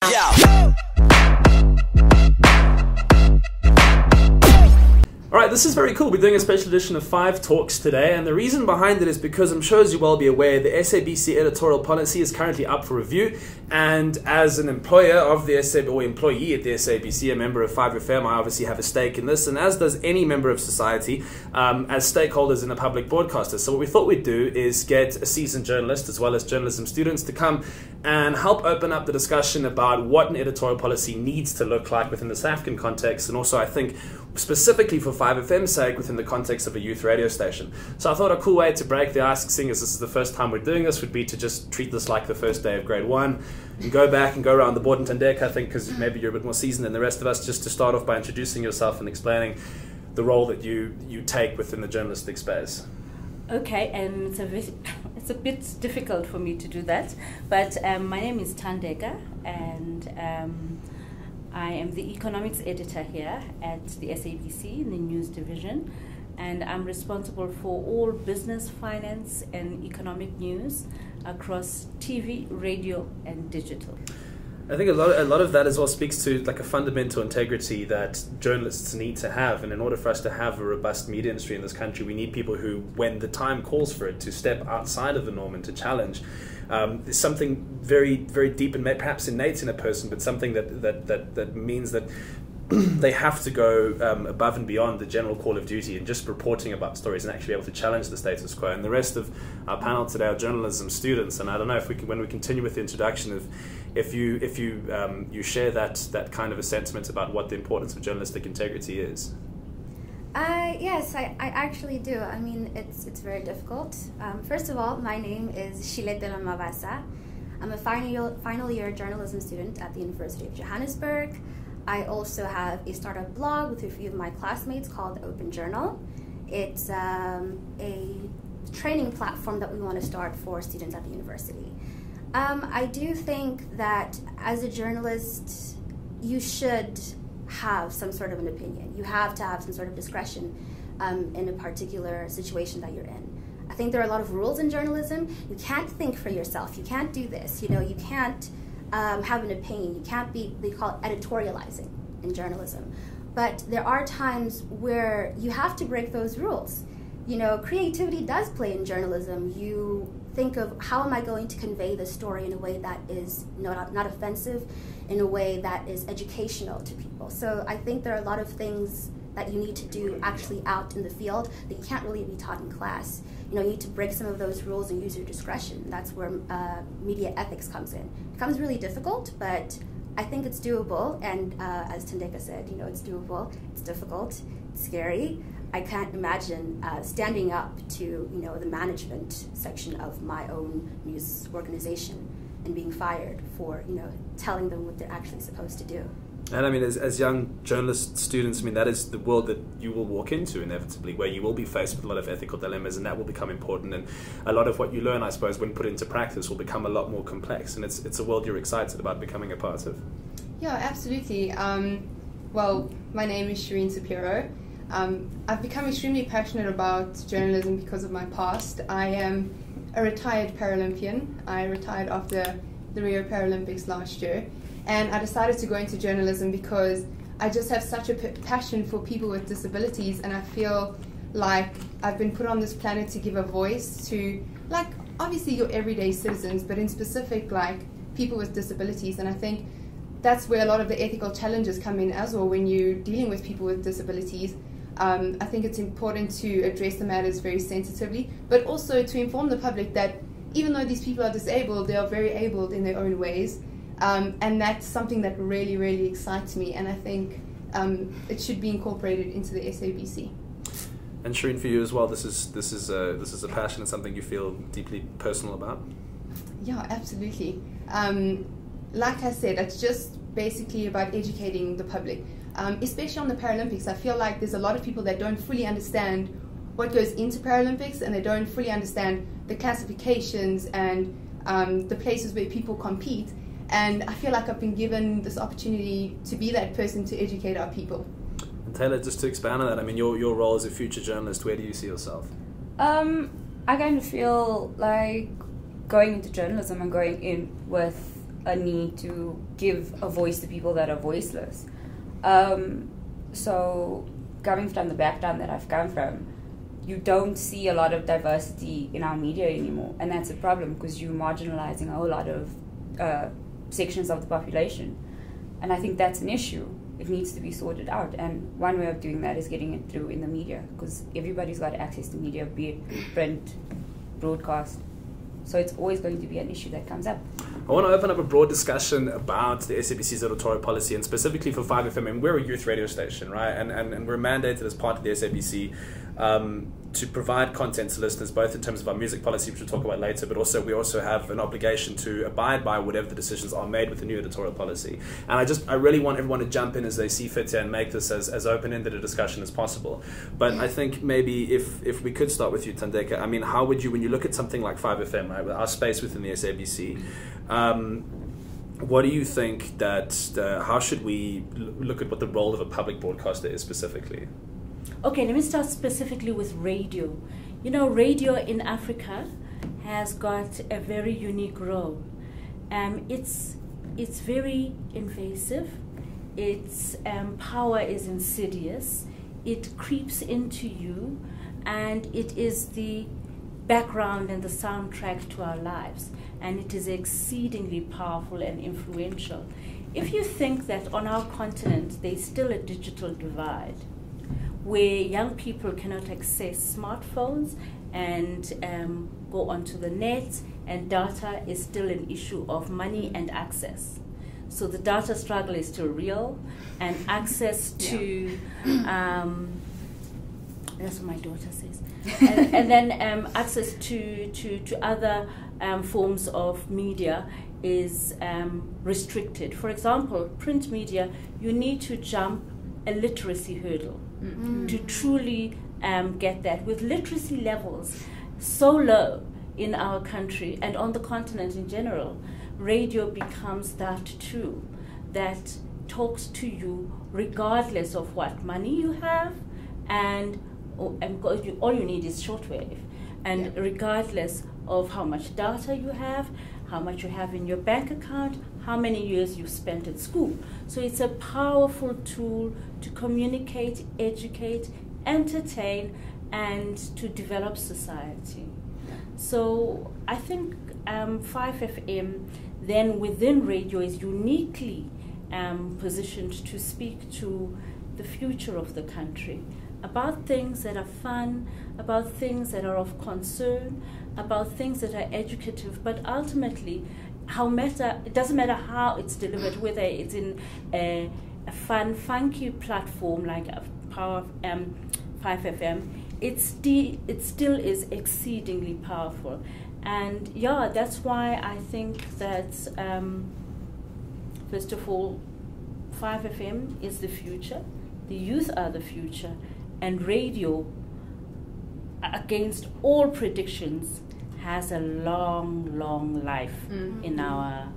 Yeah. Alright, this is very cool. We're doing a special edition of 5 Talks today, and the reason behind it is because I'm sure, as you well be aware, the SABC Editorial policy is currently up for review, and as an employer of the SABC, or employee at the SABC, a member of 5FM, I obviously have a stake in this, and as does any member of society, as stakeholders in a public broadcaster. So what we thought we'd do is get a seasoned journalist, as well as journalism students, to come and help open up the discussion about what an editorial policy needs to look like within the South African context, and also, I think, specifically for 5FM's sake, within the context of a youth radio station. So I thought a cool way to break the ice, seeing as this is the first time we're doing this, would be to just treat this like the first day of grade 1 and go back and go around the board. And Tandeka, I think, because maybe you're a bit more seasoned than the rest of us, just to start off by introducing yourself and explaining the role that you take within the journalistic space. Okay, and it's a bit difficult for me to do that, but my name is Tandeka, and I am the economics editor here at the SABC in the news division, and I'm responsible for all business, finance, and economic news across TV, radio, and digital. I think a lot of that as well speaks to like a fundamental integrity that journalists need to have, and in order for us to have a robust media industry in this country, we need people who, when the time calls for it, to step outside of the norm and to challenge. There's something very, very deep and perhaps innate in a person, but something that means that they have to go above and beyond the general call of duty and just reporting about stories and actually be able to challenge the status quo. And the rest of our panel today are journalism students, and I don't know if we can, when we continue with the introduction, if you share that kind of a sentiment about what the importance of journalistic integrity is. Yes, I actually do. I mean, it's very difficult. First of all, my name is Shiletelo Mavasa. I'm a final year journalism student at the University of Johannesburg. I also have a startup blog with a few of my classmates called Open Journal. It's a training platform that we want to start for students at the university. I do think that as a journalist, you should have some sort of an opinion. You have to have some sort of discretion in a particular situation that you're in. I think there are a lot of rules in journalism. You can't think for yourself. You can't do this. You know, you can't have an opinion. You can't be, they call it editorializing in journalism. But there are times where you have to break those rules. You know, creativity does play in journalism. You think of, how am I going to convey the story in a way that is not offensive, in a way that is educational to people. So I think there are a lot of things that you need to do actually out in the field that you can't really be taught in class. You know, you need to break some of those rules and use your discretion. That's where media ethics comes in. It becomes really difficult, but I think it's doable. And as Tandeka said, you know, it's doable. It's difficult. It's scary. I can't imagine standing up to, you know, the management section of my own news organization and being fired for, you know, telling them what they're actually supposed to do. And I mean, as young journalist students, I mean, that is the world that you will walk into inevitably, where you will be faced with a lot of ethical dilemmas, and that will become important. And a lot of what you learn, I suppose, when put into practice, will become a lot more complex. And it's a world you're excited about becoming a part of. Yeah, absolutely. Well, my name is Shireen Sapiro. I've become extremely passionate about journalism because of my past. I am a retired Paralympian. I retired after the Rio Paralympics last year. And I decided to go into journalism because I just have such a passion for people with disabilities, and I feel like I've been put on this planet to give a voice to, like, obviously your everyday citizens, but in specific, like, people with disabilities. And I think that's where a lot of the ethical challenges come in as well when you're dealing with people with disabilities. I think it's important to address the matters very sensitively, but also to inform the public that even though these people are disabled, they are very abled in their own ways. And that's something that really, really excites me, and I think it should be incorporated into the SABC. And Shireen, for you as well, this is a passion and something you feel deeply personal about. Yeah, absolutely. Like I said, it's just basically about educating the public, especially on the Paralympics. I feel like there's a lot of people that don't fully understand what goes into Paralympics, and they don't fully understand the classifications and the places where people compete. And I feel like I've been given this opportunity to be that person to educate our people. And Taylor, just to expand on that, I mean, your role as a future journalist, where do you see yourself? I kind of feel like going into journalism and going in with a need to give a voice to people that are voiceless. So coming from the background that I've come from, you don't see a lot of diversity in our media anymore, and that's a problem because you're marginalizing a whole lot of sections of the population, and I think that's an issue. It needs to be sorted out, and one way of doing that is getting it through in the media, because everybody's got access to media, be it print, broadcast, so it's always going to be an issue that comes up. I want to open up a broad discussion about the SABC's editorial policy, and specifically for 5FM. And we're a youth radio station, right? And we're mandated as part of the SABC to provide content to listeners, both in terms of our music policy, which we'll talk about later, but also we also have an obligation to abide by whatever the decisions are made with the new editorial policy. And I really want everyone to jump in as they see fit here and make this as open-ended a discussion as possible. But I think maybe if we could start with you, Thandeka, I mean, how would you, when you look at something like 5FM, right, with our space within the SABC, what do you think how should we look at what the role of a public broadcaster is specifically? Okay, let me start specifically with radio. You know, radio in Africa has got a very unique role. It's very invasive. Its power is insidious. It creeps into you, and it is the background and the soundtrack to our lives. And it is exceedingly powerful and influential. If you think that on our continent there's still a digital divide, where young people cannot access smartphones and go onto the net, and data is still an issue of money and access. So the data struggle is still real, and access to, that's what my daughter says, and then access to other forms of media is restricted. For example, print media, you need to jump a literacy hurdle to truly get that. With literacy levels so low in our country and on the continent in general, radio becomes that tool that talks to you regardless of what money you have, and all you need is shortwave, and regardless of how much data you have, how much you have in your bank account, how many years you've spent at school. So it's a powerful tool to communicate, educate, entertain, and to develop society. So I think 5FM then within radio is uniquely positioned to speak to the future of the country, about things that are fun, about things that are of concern, about things that are educative, but ultimately it doesn't matter how it's delivered, whether it's in a fun, funky platform like Power 5FM, it still is exceedingly powerful. And yeah, that's why I think that first of all, 5FM is the future, the youth are the future, and radio, against all predictions, has a long, long life in our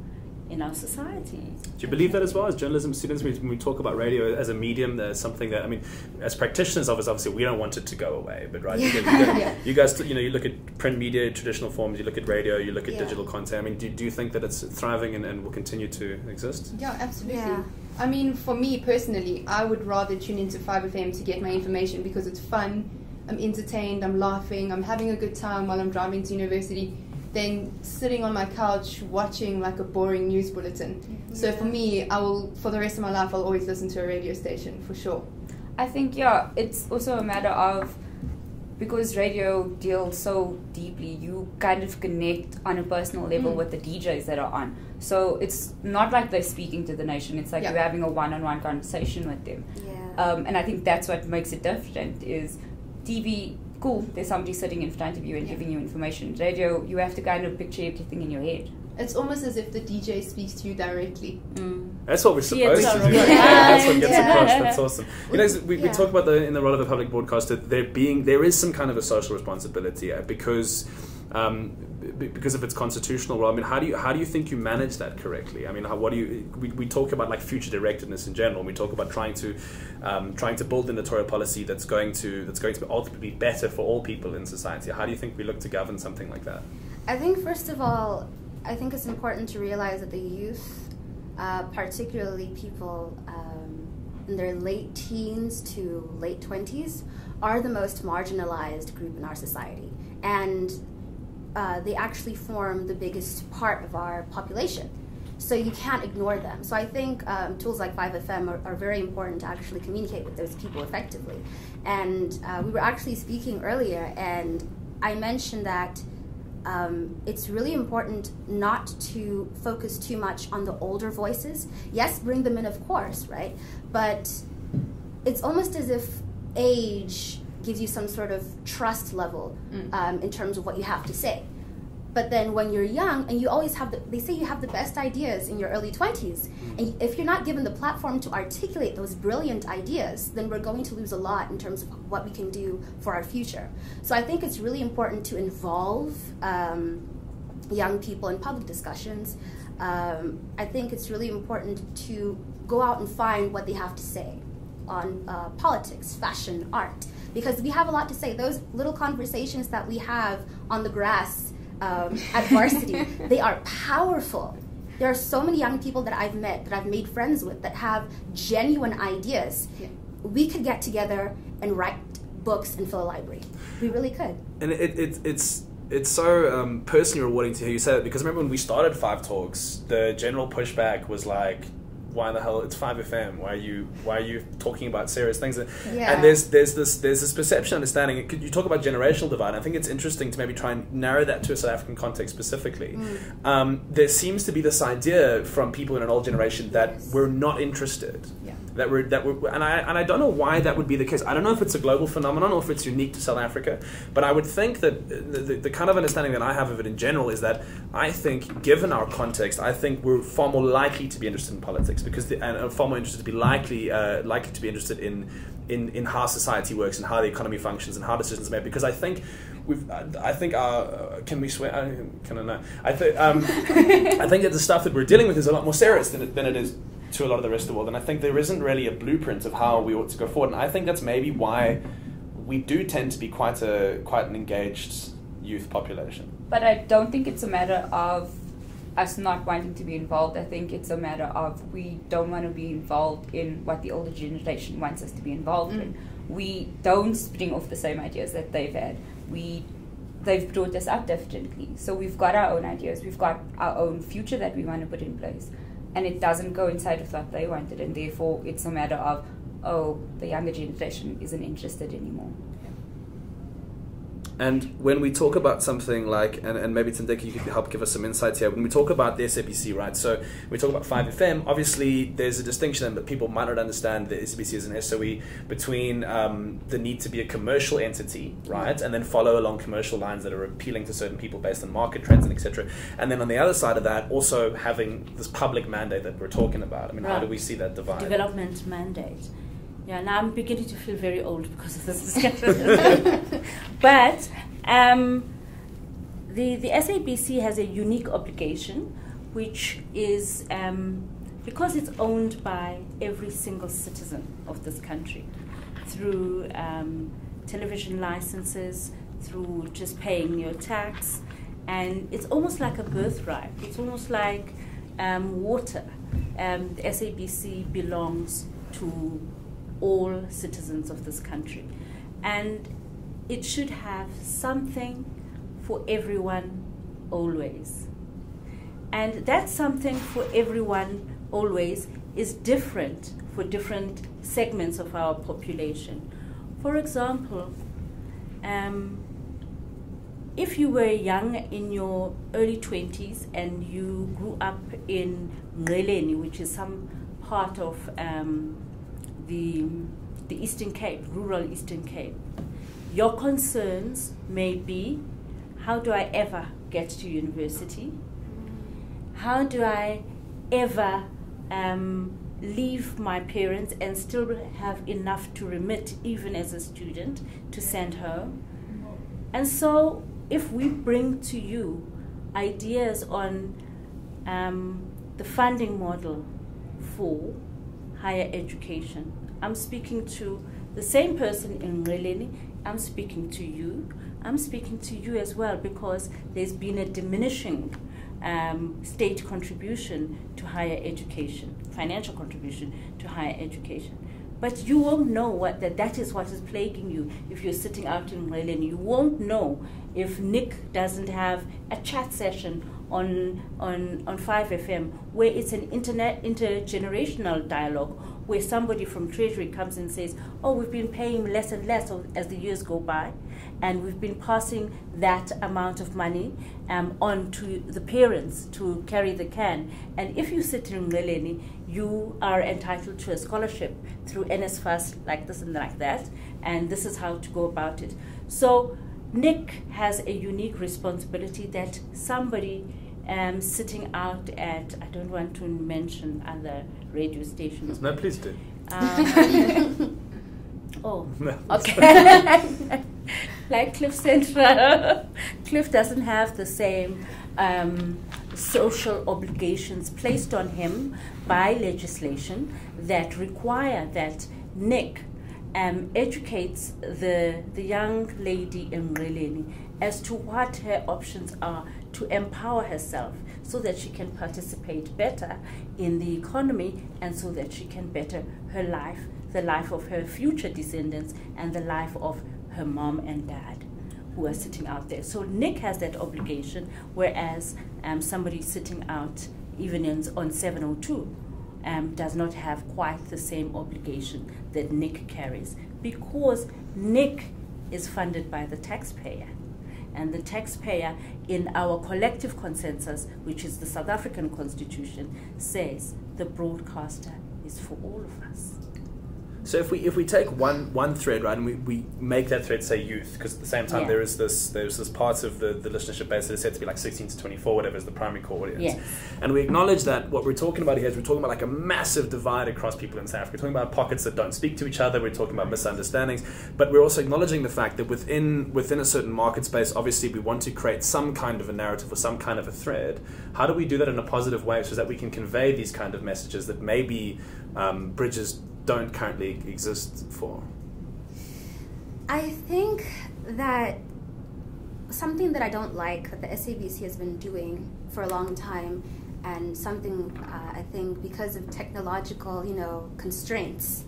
society. Do you believe that as well as journalism students? When we talk about radio as a medium, there's something that, I mean, as practitioners of it, obviously we don't want it to go away, but right, you guys, you know, you look at print media, traditional forms, you look at radio, you look at digital content. I mean, do you think that it's thriving and will continue to exist? Yeah, absolutely. Yeah. I mean, for me personally, I would rather tune into 5FM to get my information because it's fun, I'm entertained, I'm laughing, I'm having a good time while I'm driving to university, than sitting on my couch watching like a boring news bulletin. So for me, for the rest of my life, I'll always listen to a radio station, for sure. I think, yeah, it's also a matter of, because radio deals so deeply, you kind of connect on a personal level with the DJs that are on. So it's not like they're speaking to the nation, it's like you're having a one-on-one conversation with them. Yeah. And I think that's what makes it different, is TV, cool, there's somebody sitting in front of you and giving you information. Radio, you have to kind of picture everything in your head. It's almost as if the DJ speaks to you directly. That's what we're supposed to do. That's what gets across. That's awesome. You know, we talk about in the role of a public broadcaster, there is some kind of a social responsibility because of its constitutional role. I mean, how do you think you manage that correctly? I mean, we talk about like future directedness in general. We talk about trying to build an editorial policy that's going to be ultimately better for all people in society. How do you think we look to govern something like that? I think first of all, I think it's important to realize that the youth, particularly people in their late teens to late 20s, are the most marginalized group in our society. And they actually form the biggest part of our population. So you can't ignore them. So I think tools like 5FM are very important to actually communicate with those people effectively. And we were actually speaking earlier, and I mentioned that it's really important not to focus too much on the older voices. Yes, bring them in, of course, right? But it's almost as if age gives you some sort of trust level in terms of what you have to say. But then when you're young, and you always have they say you have the best ideas in your early 20s, and if you're not given the platform to articulate those brilliant ideas, then we're going to lose a lot in terms of what we can do for our future. So I think it's really important to involve young people in public discussions. I think it's really important to go out and find what they have to say on politics, fashion, art, because we have a lot to say. Those little conversations that we have on the grass at varsity, they are powerful. There are so many young people that I've met, that I've made friends with, that have genuine ideas. Yeah. We could get together and write books and fill a library. We really could. And it's so personally rewarding to hear you say that, because I remember when we started 5 Talks, the general pushback was like, why the hell, it's 5FM, why are you talking about serious things? Yeah. And there's this perception, understanding. You talk about generational divide. I think it's interesting to maybe try and narrow that to a South African context specifically. There seems to be this idea from people in an old generation that we're not interested. Yeah. That we're and I don't know why that would be the case. I don't know if it's a global phenomenon or if it's unique to South Africa, but I would think that the kind of understanding that I have of it in general is that I think, given our context, I think we're far more likely to be interested in politics, because and far more interested to be likely to be interested in how society works and how the economy functions and how decisions are made. Because I think can we swear? I don't know. I think that the stuff that we're dealing with is a lot more serious than it is to a lot of the rest of the world, and I think there isn't really a blueprint of how we ought to go forward, and I think that's maybe why we do tend to be quite an engaged youth population. But I don't think it's a matter of us not wanting to be involved. I think it's a matter of we don't want to be involved in what the older generation wants us to be involved in. We don't spring off the same ideas that they've had. They've brought us up differently, so we've got our own ideas, we've got our own future that we want to put in place. And it doesn't coincide with what they wanted, and therefore it's a matter of, the younger generation isn't interested anymore. And when we talk about something like, and maybe Tandeka, you could help give us some insights here, when we talk about the SABC, right? So we talk about 5FM, obviously there's a distinction, but people might not understand the SABC as an SOE between the need to be a commercial entity, right? And then follow along commercial lines that are appealing to certain people based on market trends and etc. And then on the other side of that, also having this public mandate that we're talking about. I mean, How do we see that divide? Development mandate. Yeah, now I'm beginning to feel very old because of this discussion. But the SABC has a unique obligation, which is because it's owned by every single citizen of this country through television licenses, through just paying your tax, and it's almost like a birthright. It's almost like water. The SABC belongs to all citizens of this country, and it should have something for everyone always. And that something for everyone always is different for different segments of our population. For example, if you were young in your early 20s and you grew up in Ngeleni, which is some part of the Eastern Cape, rural Eastern Cape, your concerns may be, how do I ever get to university? How do I ever leave my parents and still have enough to remit, even as a student, to send home? And so if we bring to you ideas on the funding model for higher education, I'm speaking to the same person in Ngeleni, I'm speaking to you as well, because there's been a diminishing state contribution to higher education, financial contribution to higher education. But you won't know that is what is plaguing you if you're sitting out in Relin. You won't know if Nick doesn't have a chat session on 5FM where it's an intergenerational dialogue where somebody from Treasury comes and says, oh, we've been paying less and less as the years go by, and we've been passing that amount of money on to the parents to carry the can. And if you sit in Releni, you are entitled to a scholarship through NSFAS, like this and like that, and this is how to go about it. So Nick has a unique responsibility that somebody sitting out at, I don't want to mention other radio stations. No, please do. Oh, okay. Like Cliff Central. Cliff doesn't have the same social obligations placed on him by legislation that require that Nick educates the young lady in Releni as to what her options are to empower herself so that she can participate better in the economy and so that she can better her life, the life of her future descendants, and the life of her mom and dad who are sitting out there. So Nick has that obligation, whereas somebody sitting out even on 702 does not have quite the same obligation that Nick carries, because Nick is funded by the taxpayer. And the taxpayer, in our collective consensus, which is the South African Constitution, says the broadcaster is for all of us. So if we take one thread, right, and we make that thread say youth, because at the same time there's this part of the listenership base that is said to be like 16 to 24, whatever is the primary core audience. Yes. And we acknowledge that what we're talking about here is we're talking about like a massive divide across people in South Africa. We're talking about pockets that don't speak to each other. We're talking about misunderstandings, but we're also acknowledging the fact that within a certain market space, obviously we want to create some kind of a narrative or some kind of a thread. How do we do that in a positive way so that we can convey these kind of messages that maybe bridges don't currently exist for? I think that something that I don't like that the SABC has been doing for a long time, and something I think because of technological, constraints,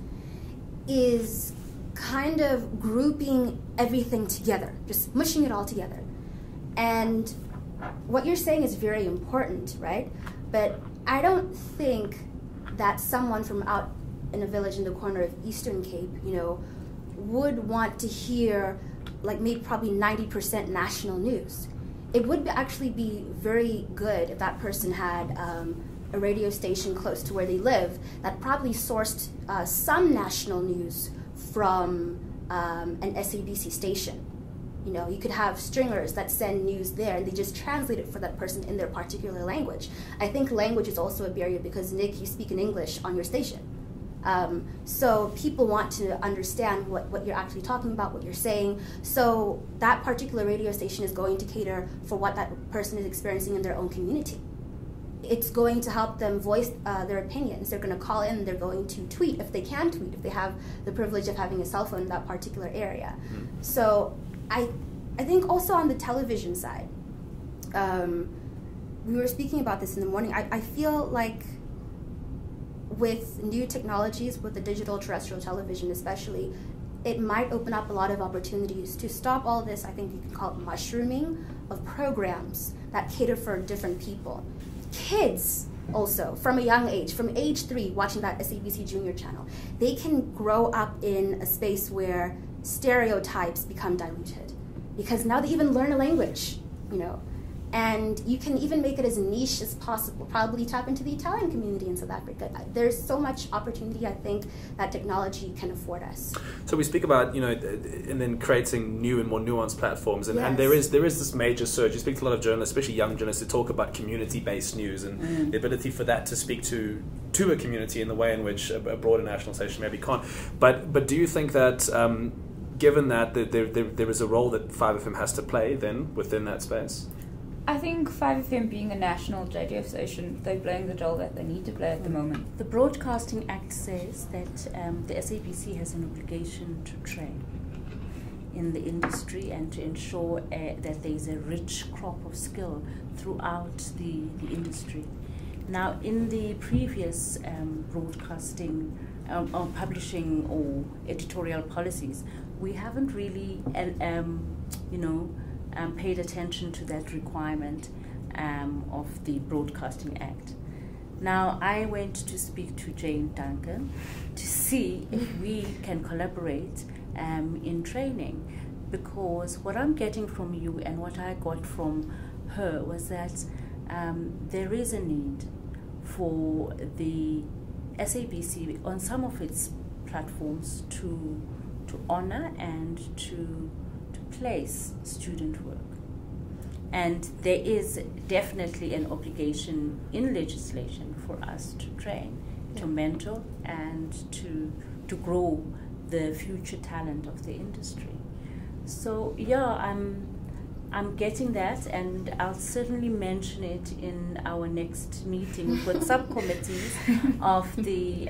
is kind of grouping everything together, just mushing it all together. And what you're saying is very important, right? But I don't think that someone from out in a village in the corner of Eastern Cape, would want to hear like maybe probably 90% national news. It would actually be very good if that person had a radio station close to where they live that probably sourced some national news from an SABC station. You could have stringers that send news there and they just translate it for that person in their particular language. I think language is also a barrier because, Nick, you speak in English on your station. So people want to understand what you're actually talking about, what you're saying. So that particular radio station is going to cater for what that person is experiencing in their own community. It's going to help them voice their opinions. They're going to call in, they're going to tweet if they can tweet, if they have the privilege of having a cell phone in that particular area. Mm-hmm. So I think also on the television side, we were speaking about this in the morning. I feel like with new technologies, with the digital terrestrial television especially, it might open up a lot of opportunities to stop all this, I think you can call it mushrooming, of programs that cater for different people. Kids also, from a young age, from age 3, watching that SABC Junior channel, they can grow up in a space where stereotypes become diluted. Because now they even learn a language, and you can even make it as niche as possible, probably tap into the Italian community in South Africa. There's so much opportunity, I think, that technology can afford us. So we speak about, and then creating new and more nuanced platforms, and there is this major surge. You speak to a lot of journalists, especially young journalists, who talk about community-based news and the ability for that to speak to a community in the way in which a broader national station maybe can't. But do you think that, given that there is a role that 5FM has to play then within that space? I think 5FM being a national radio station, they're playing the role that they need to play at the moment. The Broadcasting Act says that the SABC has an obligation to train. in the industry and to ensure that there is a rich crop of skill throughout the industry. Now, in the previous broadcasting or publishing or editorial policies, we haven't really, paid attention to that requirement of the Broadcasting Act. Now, I went to speak to Jane Duncan to see if we can collaborate in training, because what I'm getting from you and what I got from her was that there is a need for the SABC on some of its platforms to honor and to place student work. And there is definitely an obligation in legislation for us to train, to mentor, and to grow the future talent of the industry. So yeah, I'm getting that, and I'll certainly mention it in our next meeting. We've got subcommittees of the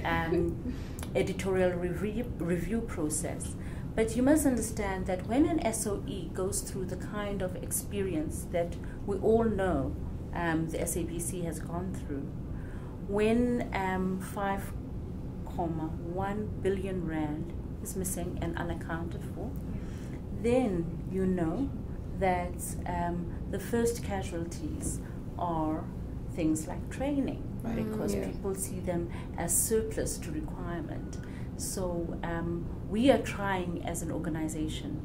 editorial review process. But you must understand that when an SOE goes through the kind of experience that we all know the SABC has gone through, when 5.1 billion rand is missing and unaccounted for, then you know that the first casualties are things like training, because people see them as surplus to requirement. So we are trying as an organization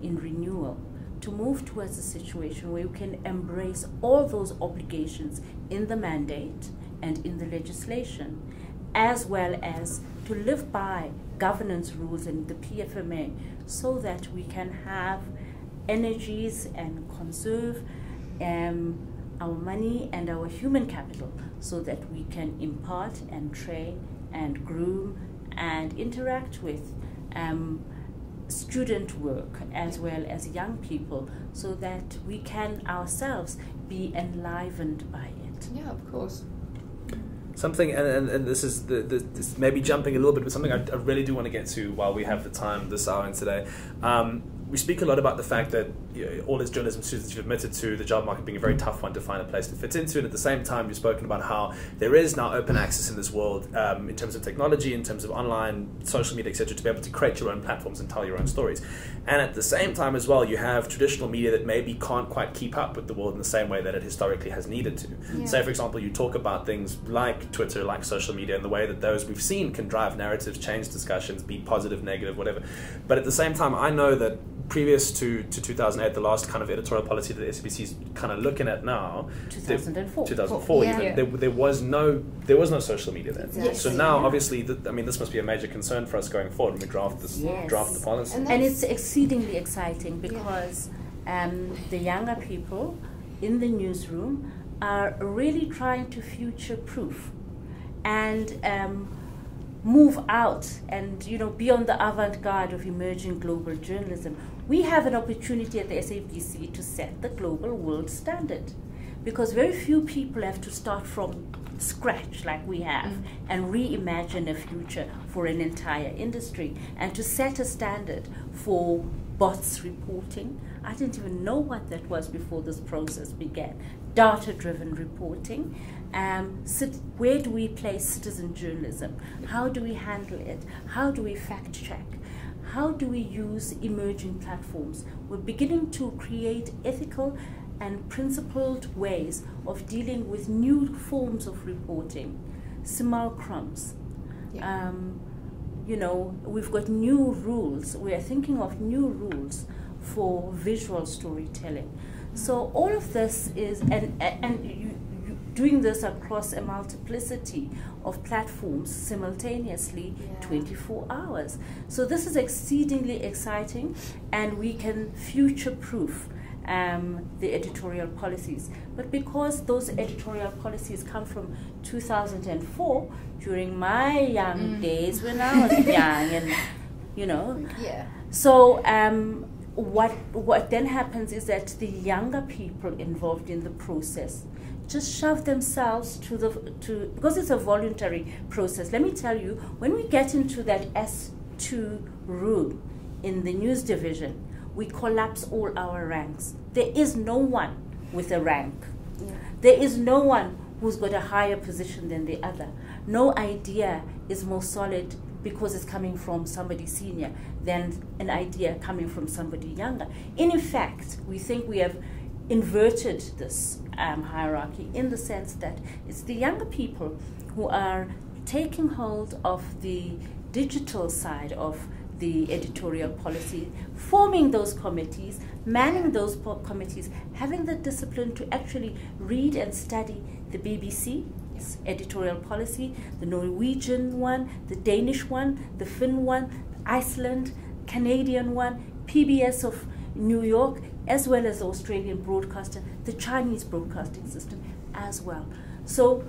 in renewal to move towards a situation where we can embrace all those obligations in the mandate and in the legislation, as well as to live by governance rules and the PFMA, so that we can have energies and conserve our money and our human capital, so that we can impart and train and groom and interact with student work as well as young people, so that we can ourselves be enlivened by it. Yeah, of course. Something, and this is this maybe jumping a little bit, but something I really do want to get to while we have the time this hour and today. We speak a lot about the fact that all as journalism students you've admitted to the job market being a very tough one to find a place to fit into, and at the same time you've spoken about how there is now open access in this world in terms of technology, in terms of online, social media, etc., to be able to create your own platforms and tell your own stories. And at the same time as well, you have traditional media that maybe can't quite keep up with the world in the same way that it historically has needed to. Yeah. Say, for example, you talk about things like Twitter, like social media, and the way that those we've seen can drive narratives, change discussions, be positive, negative, whatever. But at the same time, I know that previous to 2008, the last kind of editorial policy that the SABC is kind of looking at now, 2004 Yeah. even, there was no social media then. Exactly. So now, obviously, this must be a major concern for us going forward when we draft the policy. And it's exceedingly exciting because the younger people in the newsroom are really trying to future-proof and move out and be on the avant-garde of emerging global journalism. We have an opportunity at the SABC to set the global world standard, because very few people have to start from scratch like we have and reimagine a future for an entire industry, and to set a standard for bots reporting. I didn't even know what that was before this process began. Data-driven reporting. Where do we place citizen journalism? How do we handle it? How do we fact check? How do we use emerging platforms? We're beginning to create ethical and principled ways of dealing with new forms of reporting, simulacrums. Yeah. We've got new rules. We're thinking of new rules for visual storytelling. So all of this is, and doing this across a multiplicity of platforms simultaneously, 24 hours. So this is exceedingly exciting, and we can future-proof the editorial policies. But because those editorial policies come from 2004, during my young days when I was young, and Yeah. so what then happens is that the younger people involved in the process just shove themselves because it's a voluntary process. Let me tell you, when we get into that S2 room in the news division, we collapse all our ranks. There is no one with a rank. Yeah. There is no one who's got a higher position than the other. No idea is more solid because it's coming from somebody senior than an idea coming from somebody younger. In fact, we think we have inverted this hierarchy in the sense that it's the younger people who are taking hold of the digital side of the editorial policy, forming those committees, manning those committees, having the discipline to actually read and study the BBC editorial policy, the Norwegian one, the Danish one, the Finn one, Iceland, Canadian one, PBS of New York, as well as the Australian broadcaster, the Chinese broadcasting system as well. So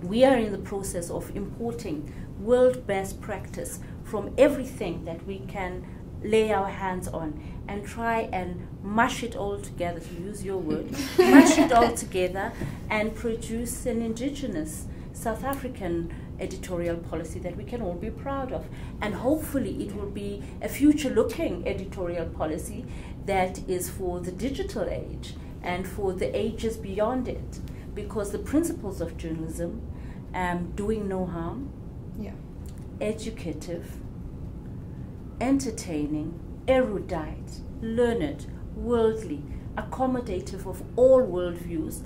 we are in the process of importing world best practice from everything that we can lay our hands on and try and mush it all together, to use your word, mush it all together and produce an indigenous South African editorial policy that we can all be proud of. And hopefully it will be a future-looking editorial policy that is for the digital age and for the ages beyond it, because the principles of journalism, doing no harm, educative, entertaining, erudite, learned, worldly, accommodative of all worldviews,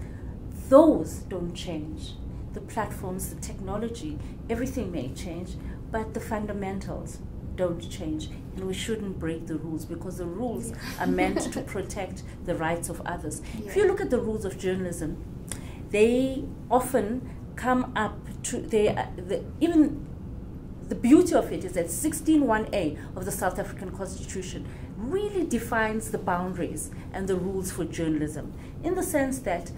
those don't change. The platforms, the technology, everything may change, but the fundamentals don't change. And we shouldn't break the rules, because the rules are meant to protect the rights of others. If you look at the rules of journalism, they often come up to, even the beauty of it is that 16(1)(a) of the South African Constitution really defines the boundaries and the rules for journalism, in the sense that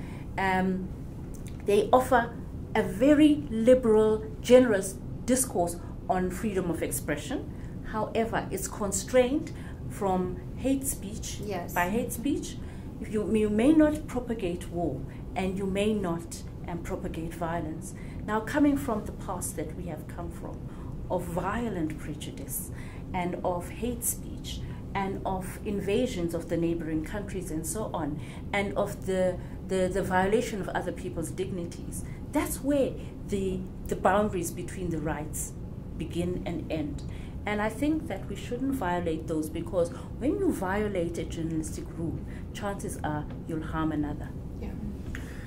they offer a very liberal, generous discourse on freedom of expression. However, it's constrained from hate speech. By hate speech, you may not propagate war, and you may not propagate violence. Now, coming from the past that we have come from, of violent prejudice and of hate speech and of invasions of the neighboring countries and so on, and of the violation of other people's dignities, that's where the boundaries between the rights begin and end. And I think that we shouldn't violate those, because when you violate a journalistic rule, chances are you'll harm another.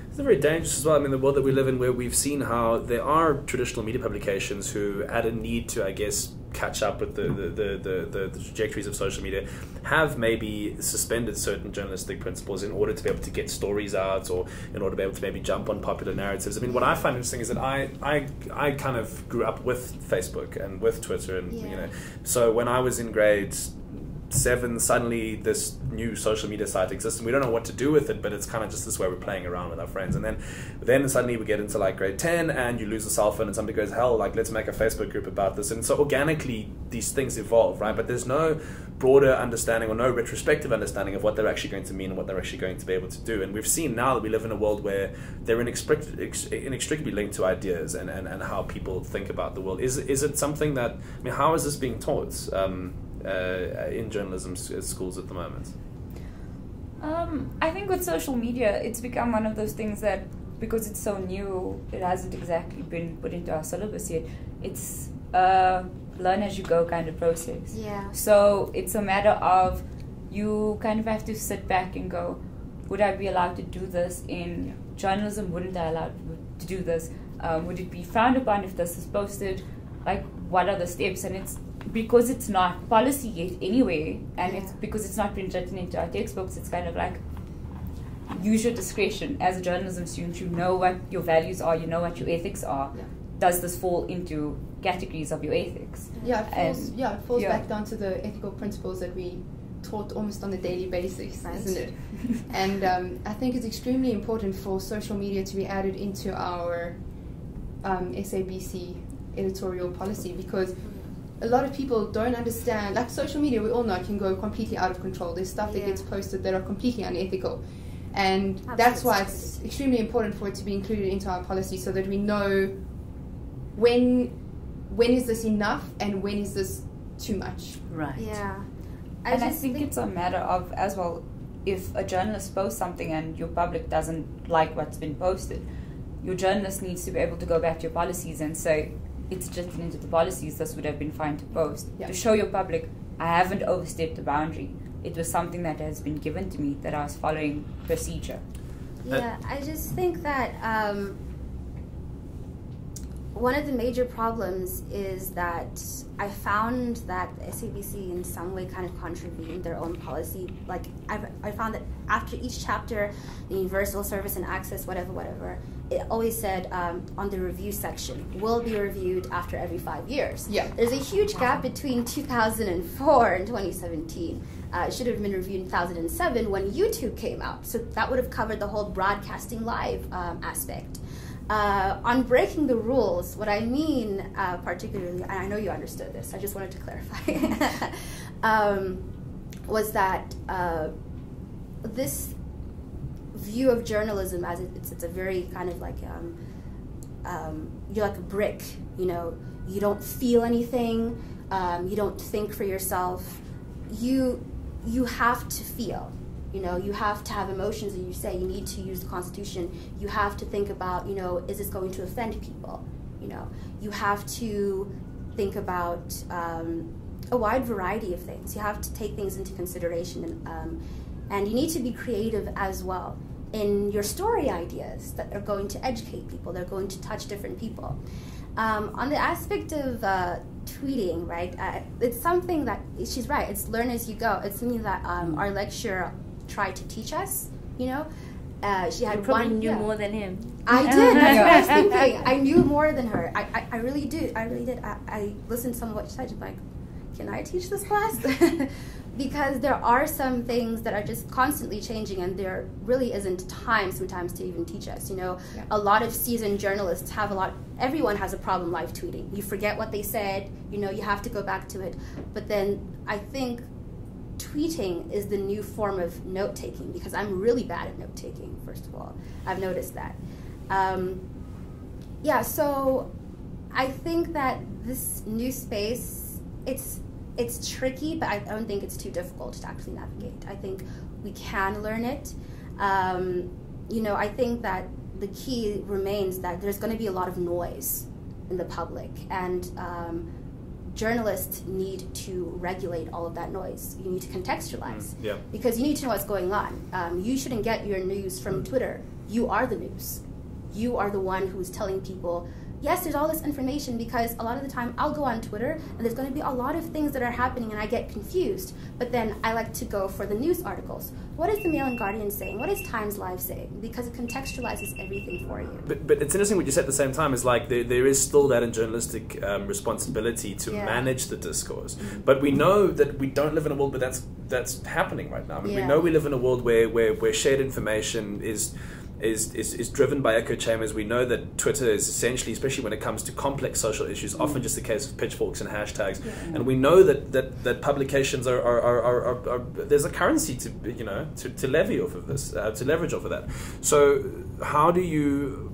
It's very dangerous as well. I mean, the world that we live in, where we've seen how there are traditional media publications who, at a need to, I guess, catch up with the trajectories of social media, have maybe suspended certain journalistic principles in order to be able to get stories out, or in order to be able to maybe jump on popular narratives. I mean, what I find interesting is that I kind of grew up with Facebook and with Twitter, and you know, so when I was in grade 7, suddenly this new social media site exists, and we don't know what to do with it, but it's kind of just this way we're playing around with our friends. And then suddenly we get into like grade 10, and you lose a cell phone, and somebody goes, hell, like, let's make a Facebook group about this. And so organically these things evolve, right? But there's no broader understanding or no retrospective understanding of what they're actually going to mean and what they're actually going to be able to do. And we've seen now that we live in a world where they're inextricably linked to ideas and how people think about the world. Is it something that, I mean, how is this being taught in journalism schools at the moment? I think with social media, it's become one of those things that, because it's so new, it hasn't exactly been put into our syllabus yet. It's a learn as you go kind of process. So it's a matter of, you kind of have to sit back and go, would I be allowed to do this in journalism? Wouldn't I allowed to do this? Would it be frowned upon if this is posted? Like, what are the steps? And it's because it's not policy yet anyway, and it's because it's not been written into our textbooks, it's kind of like, use your discretion. As a journalism student, you know what your values are, you know what your ethics are. Does this fall into categories of your ethics? It falls back down to the ethical principles that we taught almost on a daily basis, isn't it? And I think it's extremely important for social media to be added into our SABC editorial policy, because a lot of people don't understand, like social media, we all know, can go completely out of control. There's stuff that gets posted that are completely unethical. And that's why it's extremely important for it to be included into our policy, so that we know when is this enough and when is this too much. Right. Yeah. I think it's a matter of, as well, if a journalist posts something and your public doesn't like what's been posted, your journalist needs to be able to go back to your policies and say, it's just into the policies, this would have been fine to post. Yeah. To show your public, I haven't overstepped the boundary. It was something that has been given to me, that I was following procedure. Yeah, I just think that one of the major problems is that I found that the SABC in some way kind of contravened their own policy. Like, I found that after each chapter, the universal service and access, whatever, it always said on the review section, will be reviewed after every 5 years. Yeah. There's a huge gap between 2004 and 2017. It should have been reviewed in 2007 when YouTube came out. So that would have covered the whole broadcasting live aspect. On breaking the rules, what I mean particularly, and I know you understood this, I just wanted to clarify, was that this view of journalism as it's a very kind of like, you're like a brick, you know, you don't feel anything, you don't think for yourself, you have to feel. You know, you have to have emotions, and you say you need to use the Constitution. You have to think about, you know, is this going to offend people? You know, you have to think about a wide variety of things. You have to take things into consideration, and you need to be creative as well in your story ideas that are going to educate people. They're going to touch different people. On the aspect of tweeting, right? It's something that she's right. It's learn as you go. It's something that our lecturer tried to teach us, you know. She had probably knew more than him. I did. That's what I was thinking. I knew more than her. I really did. I listened to some of what she said. Like, can I teach this class? Because there are some things that are just constantly changing, and there really isn't time sometimes to even teach us. You know, a lot of seasoned journalists have everyone has a problem live tweeting. You forget what they said. You know, you have to go back to it. But then I think tweeting is the new form of note-taking, because I'm really bad at note-taking, first of all. I've noticed that. Yeah, so I think that this new space, it's tricky, but I don't think it's too difficult to actually navigate. I think we can learn it. You know, I think that the key remains that there's going to be a lot of noise in the public, and journalists need to regulate all of that noise. You need to contextualize, because you need to know what's going on. You shouldn't get your news from Twitter. You are the news. You are the one who's telling people, yes, there's all this information, because a lot of the time I'll go on Twitter and there's going to be a lot of things that are happening and I get confused, but then I like to go for the news articles. What is the Mail and Guardian saying? What is Times Live saying? Because it contextualizes everything for you. But it's interesting what you said at the same time is like there is still that in journalistic responsibility to manage the discourse. But we know that we don't live in a world where that's happening right now. I mean, we know we live in a world where shared information is driven by echo chambers. We know that Twitter is essentially, especially when it comes to complex social issues, often just a case of pitchforks and hashtags. And we know that publications are there's a currency to levy off of this, to leverage off of that. So how do you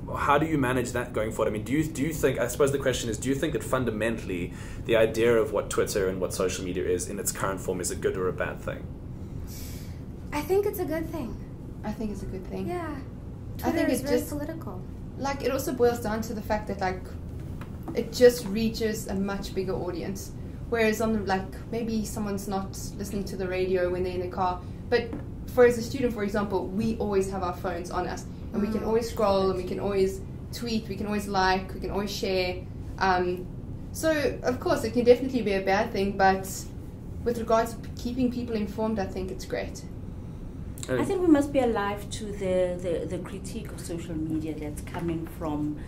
manage that going forward? I mean, do you think? I suppose the question is, do you think that fundamentally the idea of what Twitter and what social media is in its current form is a good or a bad thing? I think it's a good thing. I think it's a good thing. Yeah. Twitter I think is it's very just political. Like, it also boils down to the fact that, like, it just reaches a much bigger audience. Whereas on the, like, maybe someone's not listening to the radio when they're in the car, but as a student, for example, we always have our phones on us, and we can always scroll, and we can always tweet, we can always like, we can always share. So of course it can definitely be a bad thing, but with regards to keeping people informed, I think it's great. I think we must be alive to the critique of social media that's coming from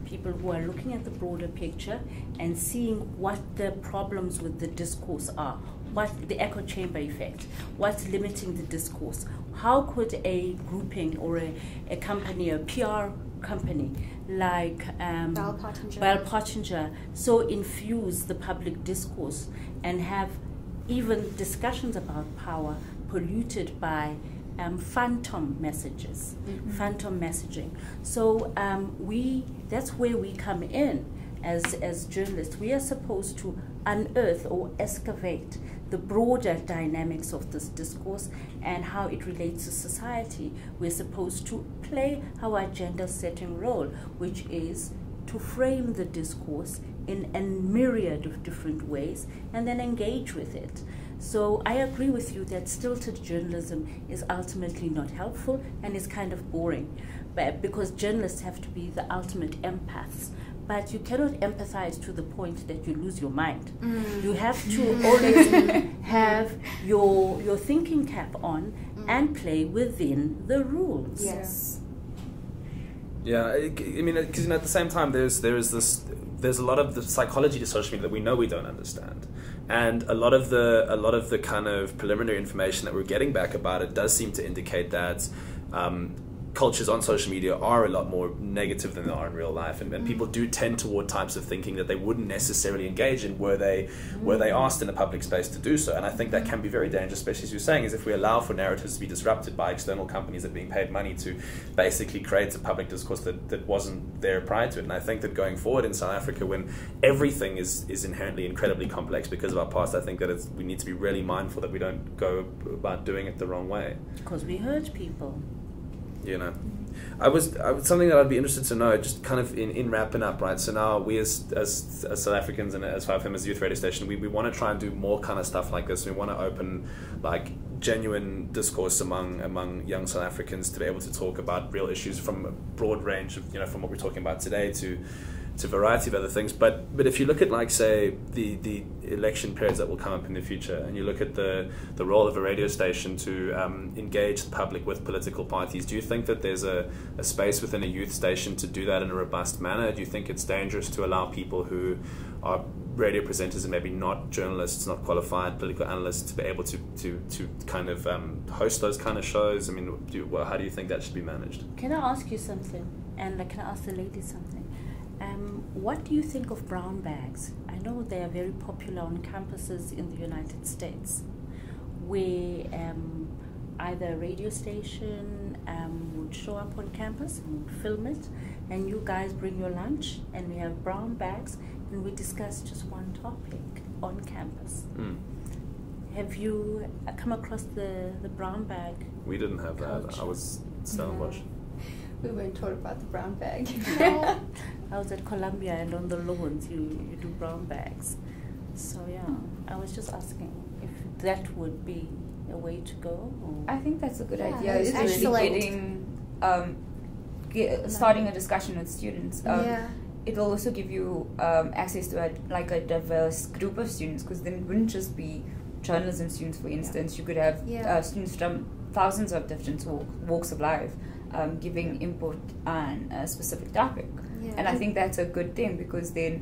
people who are looking at the broader picture and seeing what the problems with the discourse are, what the echo chamber effect, what's limiting the discourse. How could a grouping or a company, a PR company like Bell Pottinger so infuse the public discourse and have even discussions about power polluted by phantom messages, phantom messaging. So that's where we come in as journalists, we are supposed to unearth or excavate the broader dynamics of this discourse and how it relates to society. We're supposed to play our agenda-setting role, which is to frame the discourse in a myriad of different ways and then engage with it. So I agree with you that stilted journalism is ultimately not helpful and is kind of boring, but because journalists have to be the ultimate empaths. But you cannot empathize to the point that you lose your mind. You have to always have your thinking cap on and play within the rules. Yes. Yeah, I mean, because at the same time, there's a lot of the psychology to social media that we know we don't understand, and a lot of the kind of preliminary information that we're getting back about it does seem to indicate that cultures on social media are a lot more negative than they are in real life, and people do tend toward types of thinking that they wouldn't necessarily engage in were they asked in a public space to do so. And I think that can be very dangerous, especially as you're saying, is if we allow for narratives to be disrupted by external companies that are being paid money to basically create a public discourse that wasn't there prior to it. And I think that going forward in South Africa, when everything is inherently incredibly complex because of our past, I think that we need to be really mindful that we don't go about doing it the wrong way. Because we hurt people. You know, I was something that I'd be interested to know, just kind of in wrapping up, right? So now we as South Africans and as 5FM as a youth radio station, we want to try and do more kind of stuff like this. We want to open like genuine discourse among young South Africans to be able to talk about real issues from a broad range of, from what we're talking about today to a variety of other things. But if you look at, like, say, the election periods that will come up in the future, and you look at the role of a radio station to engage the public with political parties, do you think that there's a space within a youth station to do that in a robust manner? Do you think it's dangerous to allow people who are radio presenters and maybe not journalists, not qualified political analysts, to be able to kind of host those kind of shows? I mean, how do you think that should be managed? Can I ask you something? And can I ask the lady something? What do you think of brown bags? I know they are very popular on campuses in the United States, where either a radio station would show up on campus and would film it, and you guys bring your lunch, and we have brown bags, and we discuss just one topic on campus. Have you come across the brown bag? We didn't have that. I was Stellenbosch. We weren't taught about the brown bag. No. I was at Columbia, and on the lawns you do brown bags. So yeah, I was just asking if that would be a way to go. Or? I think that's a good idea. It's It's really starting a discussion with students. It'll also give you access to a diverse group of students, because then it wouldn't just be journalism students, for instance. You could have students from thousands of different walks of life giving input on a specific topic. And I think that's a good thing, because then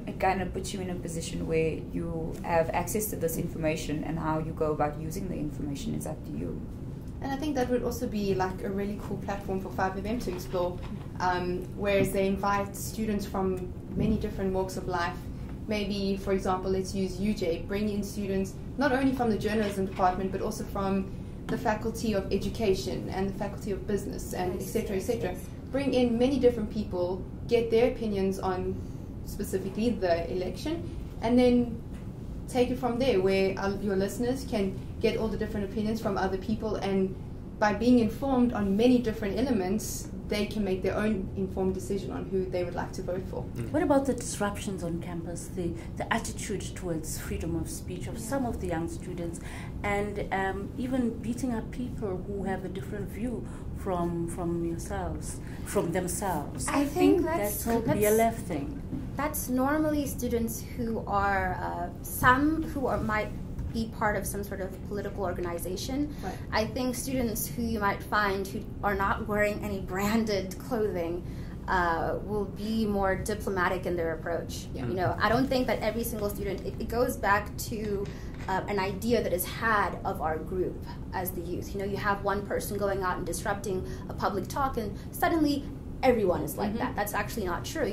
it kind of puts you in a position where you have access to this information, and how you go about using the information is up to you. And I think that would also be like a really cool platform for 5FM to explore, whereas they invite students from many different walks of life. Maybe, for example, let's use UJ, bring in students not only from the journalism department, but also from the Faculty of Education and the Faculty of Business, and etc., etc. Bring in many different people, get their opinions on specifically the election, and then take it from there, where your listeners can get all the different opinions from other people, and by being informed on many different elements, they can make their own informed decision on who they would like to vote for. What about the disruptions on campus, the attitude towards freedom of speech of some of the young students, and even beating up people who have a different view from themselves? I think that's be a left thing. That's normally students who are might be part of some sort of political organization. Right. I think students who you might find who are not wearing any branded clothing will be more diplomatic in their approach. I don't think that every single student, it goes back to an idea that is had of our group as the youth. You have one person going out and disrupting a public talk, and suddenly everyone is like that. That's actually not true.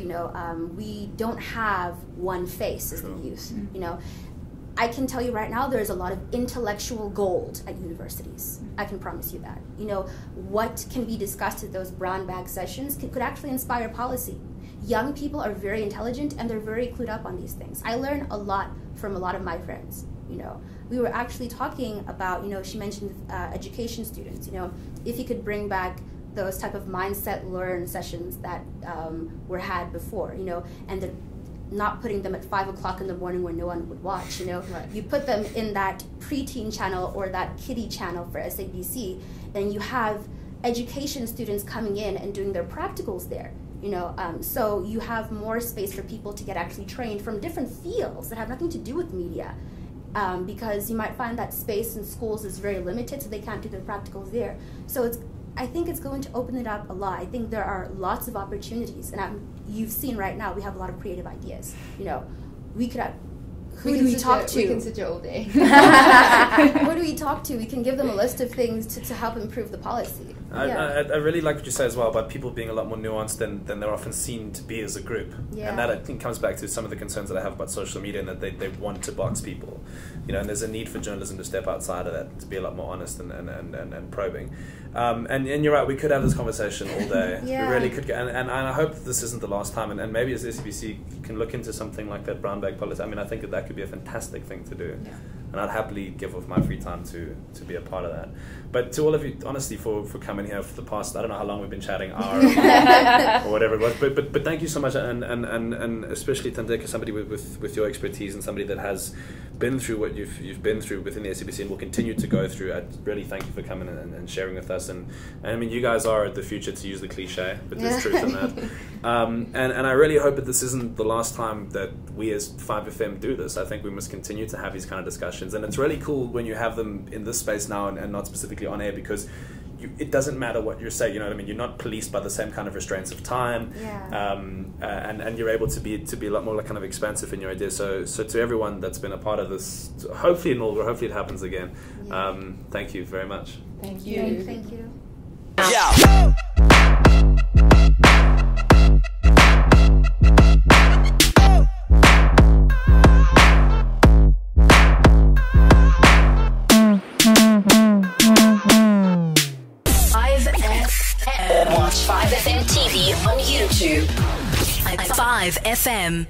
We don't have one face as the youth. I can tell you right now, there's a lot of intellectual gold at universities. I can promise you that. What can be discussed at those brown bag sessions could actually inspire policy. young people are very intelligent and they're very clued up on these things. I learn a lot from a lot of my friends. We were actually talking about, she mentioned education students, if you could bring back those type of mindset learn sessions that were had before, and not putting them at 5 o'clock in the morning when no one would watch, Right. You put them in that preteen channel or that kiddie channel for SABC, and you have education students coming in and doing their practicals there. So you have more space for people to get actually trained from different fields that have nothing to do with media, because you might find that space in schools is very limited, so they can't do their practicals there. So I think it's going to open it up a lot. I think there are lots of opportunities, and you've seen right now we have a lot of creative ideas. We could have. Who do we talk to? We can sit here all day. Who do we talk to? We can give them a list of things to help improve the policy. I really like what you say as well about people being a lot more nuanced than they're often seen to be as a group. Yeah. And that, I think, comes back to some of the concerns that I have about social media, and that they want to box people. And there's a need for journalism to step outside of that, to be a lot more honest and probing. And you're right, we could have this conversation all day. Yeah. We really could. And I hope this isn't the last time. And maybe as SABC can look into something like that brown bag policy. I mean, I think that could be a fantastic thing to do. Yeah. And I'd happily give off my free time to be a part of that. But to all of you, honestly, for coming here for the past, I don't know how long we've been chatting, hour or whatever it was. But thank you so much, and especially Thandeka, somebody with your expertise and somebody that has been through what you've been through within the SABC and will continue to go through. I really thank you for coming and sharing with us. And I mean, you guys are the future, to use the cliche, but there's truth in that. And I really hope that this isn't the last time that we as 5FM do this. I think we must continue to have these kind of discussions. And it's really cool when you have them in this space now and not specifically on air, because it doesn't matter what you say, you know what I mean? You're not policed by the same kind of restraints of time, and you're able to be a lot more like kind of expansive in your ideas. So to everyone that's been a part of this, hopefully in Mulga, hopefully it happens again. Yeah. Thank you very much. Thank you. Thank you. Yeah. 5FM TV on YouTube. 5FM.